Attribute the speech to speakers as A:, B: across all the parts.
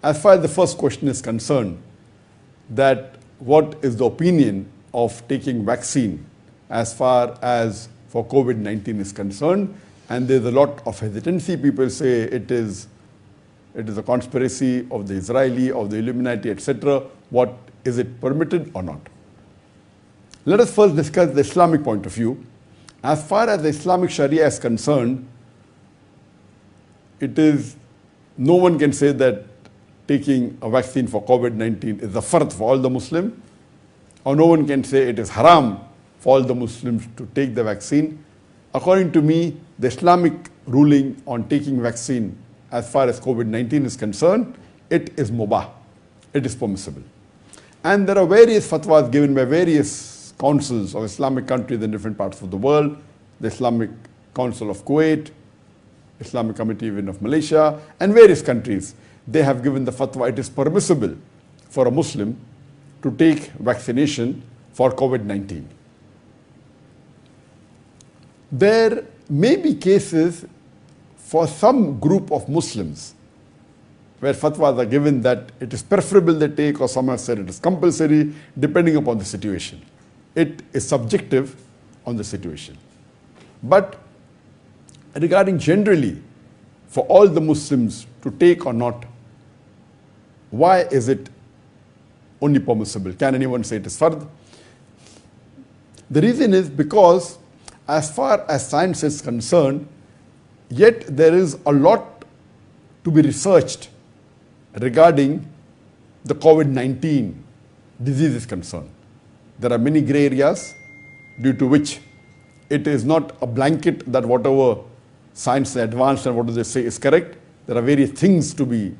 A: as far as the first question is concerned, that what is the opinion of taking vaccine as far as for COVID-19 is concerned, and there's a lot of hesitancy. People say it is a conspiracy of the Israeli, of the Illuminati, etc. What is it permitted or not? Let us first discuss the Islamic point of view. As far as the Islamic Sharia is concerned, no one can say that taking a vaccine for COVID-19 is a fard for all the Muslims, or no one can say it is haram for all the Muslims to take the vaccine. According to me, the Islamic ruling on taking vaccine as far as COVID-19 is concerned, it is mubah, it is permissible. And there are various fatwas given by various councils of Islamic countries in different parts of the world, the Islamic Council of Kuwait, Islamic Committee even of Malaysia, and various countries. They have given the fatwa it is permissible for a Muslim to take vaccination for COVID-19. There may be cases for some group of Muslims where fatwas are given that it is preferable they take, or some have said it is compulsory, depending upon the situation. It is subjective on the situation. But regarding generally for all the Muslims to take or not, why is it only permissible? Can anyone say it is fard? The reason is because as far as science is concerned, yet there is a lot to be researched regarding the COVID-19 disease is concerned. There are many gray areas due to which it is not a blanket that whatever science advanced and what do they say is correct. There are various things to be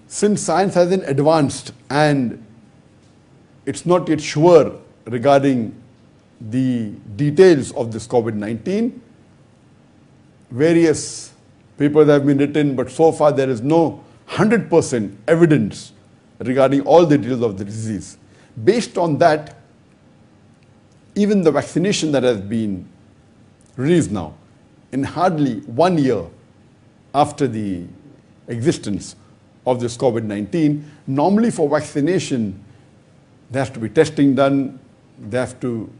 A: since science hasn't advanced and it's not yet sure regarding the details of this COVID-19, various papers have been written, but so far there is no 100% evidence regarding all the details of the disease. Based on that, even the vaccination that has been released now, in hardly 1 year after the existence of this COVID-19, normally for vaccination, there has to be testing done, there have to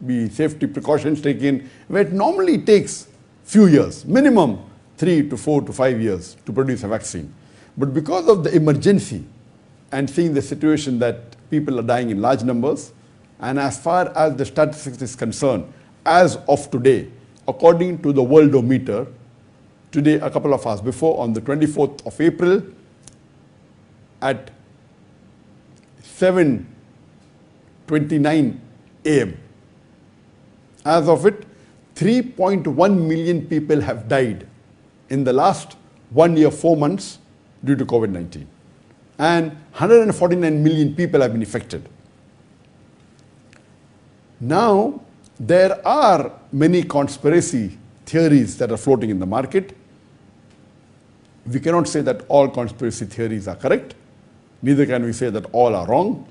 A: be safety precautions taken, where it normally takes few years, minimum 3 to 4 to 5 years to produce a vaccine. But because of the emergency and seeing the situation that people are dying in large numbers, and as far as the statistics is concerned, as of today, according to the Worldometer, today a couple of hours before, on the 24th of April, at 7:29 a.m. As of it, 3.1 million people have died in the last 1 year, 4 months due to COVID-19. And 149 million people have been affected. Now, there are many conspiracy theories that are floating in the market. We cannot say that all conspiracy theories are correct. Neither can we say that all are wrong.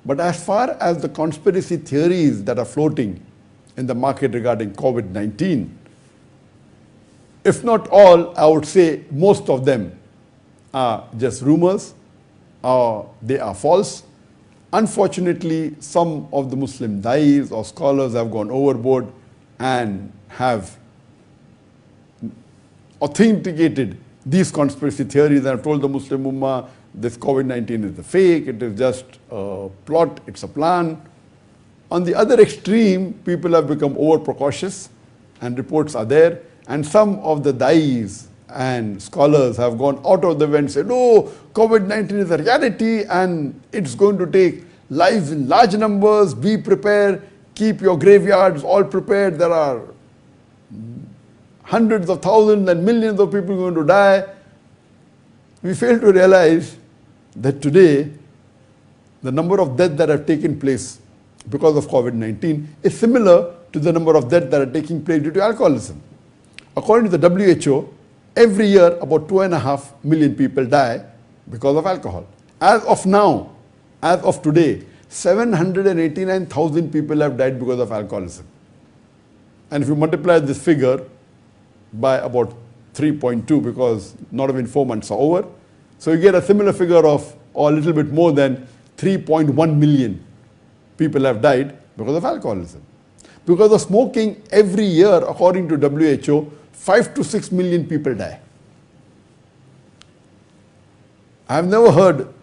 A: But as far as the conspiracy theories that are floating in the market regarding COVID-19, if not all, I would say most of them are just rumors, or they are false. Unfortunately, some of the Muslim dais or scholars have gone overboard and have authenticated these conspiracy theories and have told the Muslim ummah this COVID-19 is a fake, it is just a plot, it's a plan. On the other extreme, people have become over precautious and reports are there, and some of the dais and scholars have gone out of the way and said, no, COVID-19 is a reality and it's going to take lives in large numbers, be prepared, keep your graveyards all prepared, there are hundreds of thousands and millions of people going to die. We fail to realize that today the number of deaths that have taken place because of COVID-19 is similar to the number of deaths that are taking place due to alcoholism. According to the WHO, every year about 2.5 million people die because of alcohol. As of now, as of today, 789,000 people have died because of alcoholism. And if you multiply this figure by about 3.2, because not even 4 months are over, so you get a similar figure of, or a little bit more than 3.1 million people have died because of alcoholism. Because of smoking, every year, according to WHO, 5 to 6 million people die. I have never heard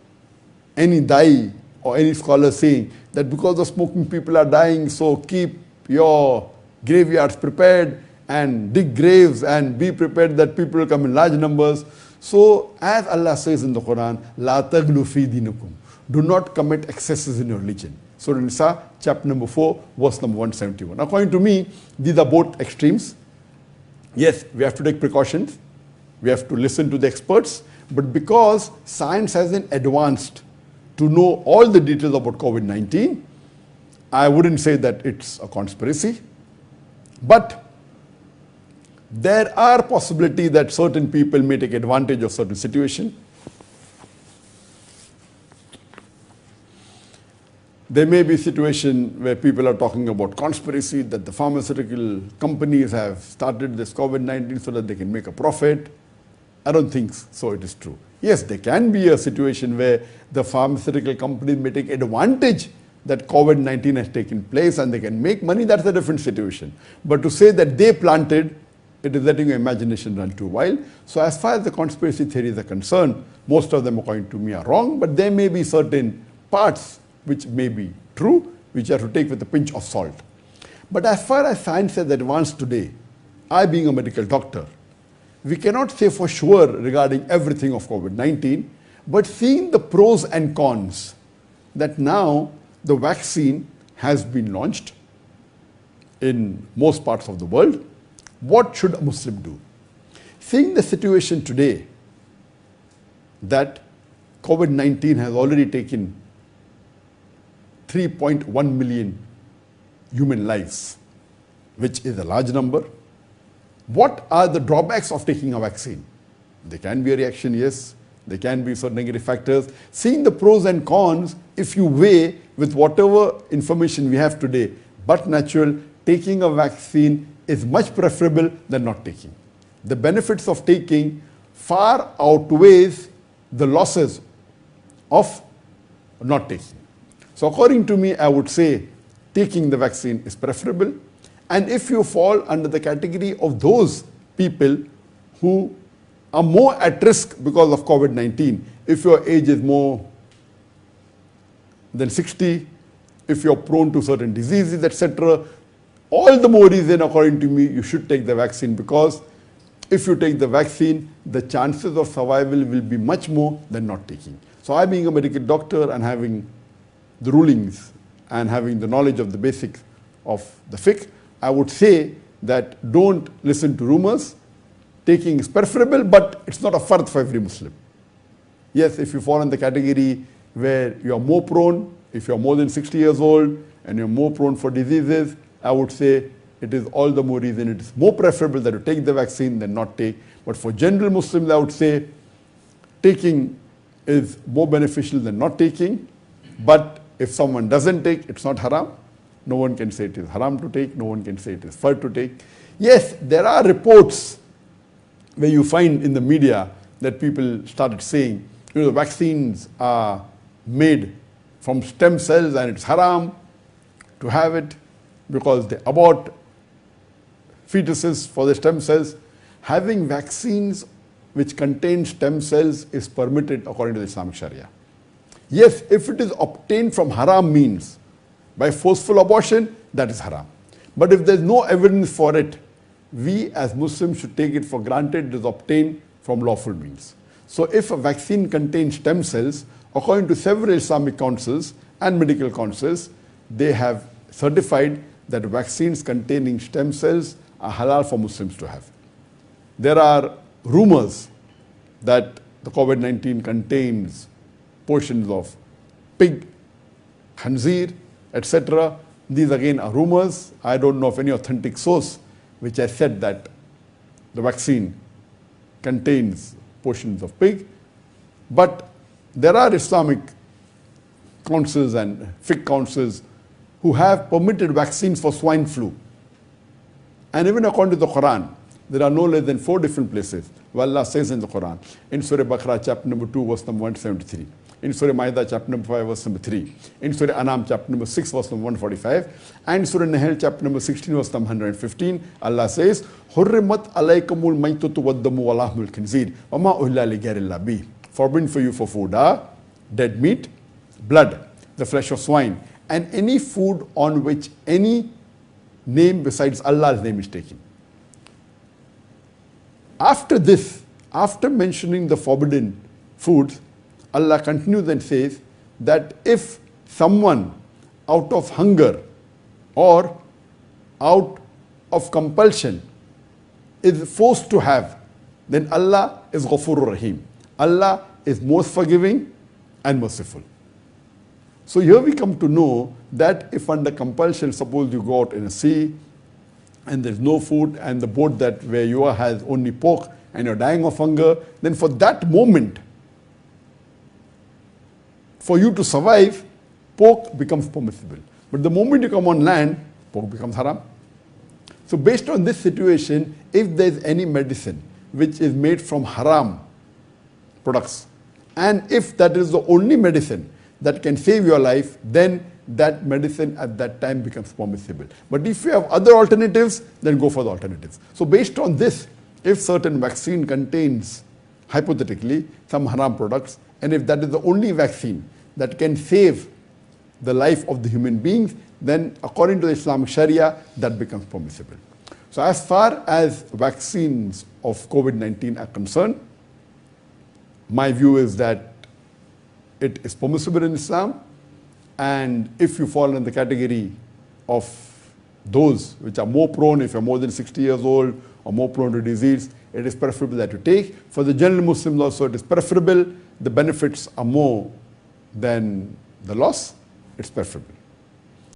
A: any dai or any scholar saying that because of smoking people are dying, so keep your graveyards prepared and dig graves and be prepared that people will come in large numbers. So as Allah says in the Quran, La taghlu fi dinakum, do not commit excesses in your religion. Surah Nisa, chapter number 4, verse number 171. According to me, these are both extremes. Yes, we have to take precautions. We have to listen to the experts. But because science hasn't advanced to know all the details about COVID-19, I wouldn't say that it's a conspiracy. But there are possibilities that certain people may take advantage of certain situation. There may be a situation where people are talking about conspiracy, that the pharmaceutical companies have started this COVID-19 so that they can make a profit. I don't think so it is true. Yes, there can be a situation where the pharmaceutical companies may take advantage that COVID-19 has taken place and they can make money. That's a different situation. But to say that they planted, it is letting your imagination run too wild. So as far as the conspiracy theories are concerned, most of them, according to me, are wrong, but there may be certain parts which may be true, which are to take with a pinch of salt. But as far as science has advanced today, I being a medical doctor, we cannot say for sure regarding everything of COVID-19, but seeing the pros and cons, that now the vaccine has been launched in most parts of the world, what should a Muslim do? Seeing the situation today that COVID-19 has already taken 3.1 million human lives, which is a large number. What are the drawbacks of taking a vaccine? There can be a reaction, yes. There can be certain negative factors. Seeing the pros and cons, if you weigh with whatever information we have today, but natural, taking a vaccine is much preferable than not taking. The benefits of taking far outweighs the losses of not taking. So according to me, I would say taking the vaccine is preferable. And if you fall under the category of those people who are more at risk because of COVID-19, if your age is more than 60, if you're prone to certain diseases, etc., all the more reason, according to me, you should take the vaccine, because if you take the vaccine, the chances of survival will be much more than not taking. So I, being a medical doctor and having the rulings and having the knowledge of the basics of the fiqh, I would say that don't listen to rumors. Taking is preferable, but it's not a fard for every Muslim. Yes, if you fall in the category where you are more prone, if you are more than 60 years old and you're more prone for diseases, I would say it is all the more reason it is more preferable that you take the vaccine than not take. But for general Muslims, I would say taking is more beneficial than not taking. But if someone doesn't take, it's not haram. No one can say it is haram to take. No one can say it is fard to take. Yes, there are reports where you find in the media that people started saying, the vaccines are made from stem cells and it's haram to have it because they abort fetuses for the stem cells. Having vaccines which contain stem cells is permitted according to the Islamic Sharia. Yes, if it is obtained from haram means, by forceful abortion, that is haram. But if there is no evidence for it, we as Muslims should take it for granted it is obtained from lawful means. So if a vaccine contains stem cells, according to several Islamic councils and medical councils, they have certified that vaccines containing stem cells are halal for Muslims to have. There are rumors that the COVID-19 contains portions of pig, khanzir, etc. These again are rumors. I don't know of any authentic source which has said that the vaccine contains portions of pig. But there are Islamic councils and fiqh councils who have permitted vaccines for swine flu. And even according to the Quran, there are no less than 4 different places where Allah says in the Quran, in Surah Baqarah chapter number 2 verse number 173, in Surah Ma'idah chapter number 5 verse number 3, in Surah Anam chapter number 6 verse number 145, and Surah Nahl chapter number 16 verse number 115, Allah says, Hurrimat alaykumul maytutu waddamu walahmul khinzir wama uhilla li ghayrillah bih. Forbidden for you for food are dead meat, blood, the flesh of swine, and any food on which any name besides Allah's name is taken. After this, after mentioning the forbidden foods, Allah continues and says that if someone out of hunger or out of compulsion is forced to have, then Allah is Ghafurur Rahim. Allah is most forgiving and merciful. So here we come to know that if under compulsion, suppose you go out in a sea and there's no food and the boat that where you are has only pork and you're dying of hunger, then for that moment, for you to survive, pork becomes permissible. But the moment you come on land, pork becomes haram. So based on this situation, if there is any medicine which is made from haram products, and if that is the only medicine that can save your life, then that medicine at that time becomes permissible. But if you have other alternatives, then go for the alternatives. So based on this, if certain vaccine contains, hypothetically, some haram products, and if that is the only vaccine that can save the life of the human beings, then according to the Islamic Sharia, that becomes permissible. So as far as vaccines of COVID-19 are concerned, my view is that it is permissible in Islam, and if you fall in the category of those which are more prone, if you're more than 60 years old or more prone to disease, it is preferable that you take. For the general Muslims also, it is preferable. The benefits are more than the loss. It's preferable.